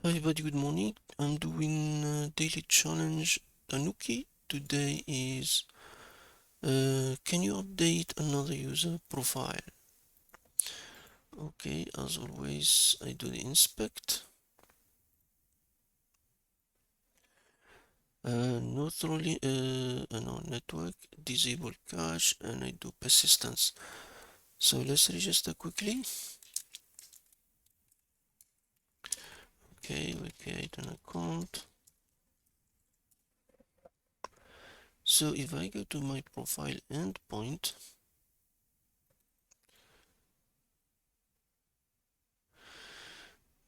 Hi everybody, good morning. I'm doing daily challenge Tanuki. Today is can you update another user profile? Okay, as always, I do the inspect. No network, disable cache, and I do persistence. So let's register quickly. Okay, we create an account. So if I go to my profile endpoint,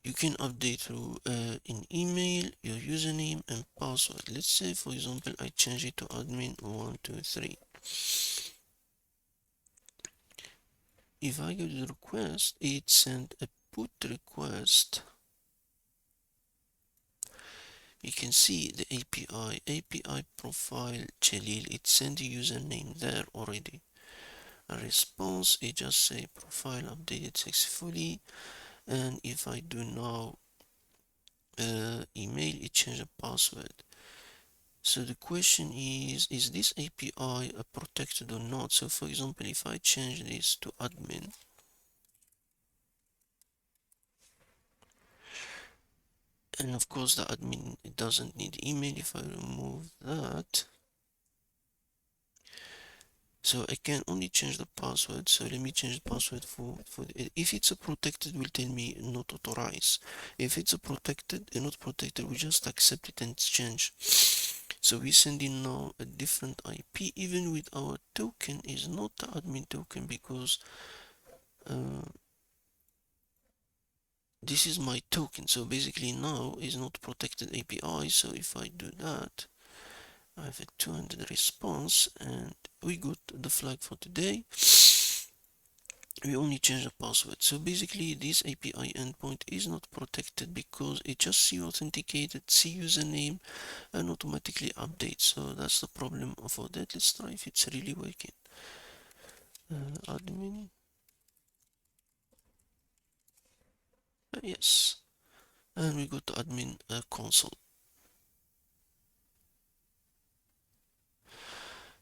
you can update through an email, your username and password. Let's say, for example, I change it to admin123. If I go to the request, it sent a put request. You can see the API profile Jalil. It sent the username there already. A response, it just say profile updated successfully. And if I do now email, it change the password. So the question is this API protected or not? So for example, if I change this to admin, and of course the admin it doesn't need email. If I remove that, so I can only change the password. So let me change the password for if it's a protected, will tell me not authorized. If it's a protected and not protected, we just accept it and change. So we send in now a different IP, even with our token is not the admin token, because this is my token. So basically now is not protected API. So if I do that, I have a 200 response and we got the flag for today. We only change the password. So basically this API endpoint is not protected because it just see authenticated, see username and automatically updates. So that's the problem of all that. Let's try if it's really working. Admin. Yes. And we go to admin console.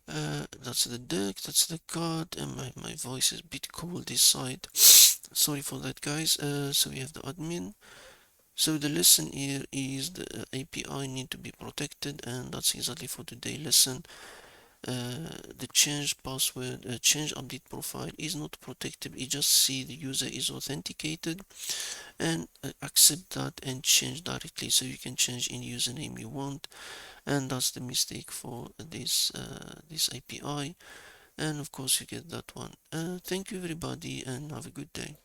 That's the deck, that's the card, and my voice is a bit cold this side. Sorry for that, guys. So we have the admin. So the lesson here is the API need to be protected, and that's exactly for today lesson. The change password, change update profile is not protected. You just see the user is authenticated, and accept that and change directly. So you can change any username you want, and that's the mistake for this API. And of course you get that one. Thank you everybody and have a good day.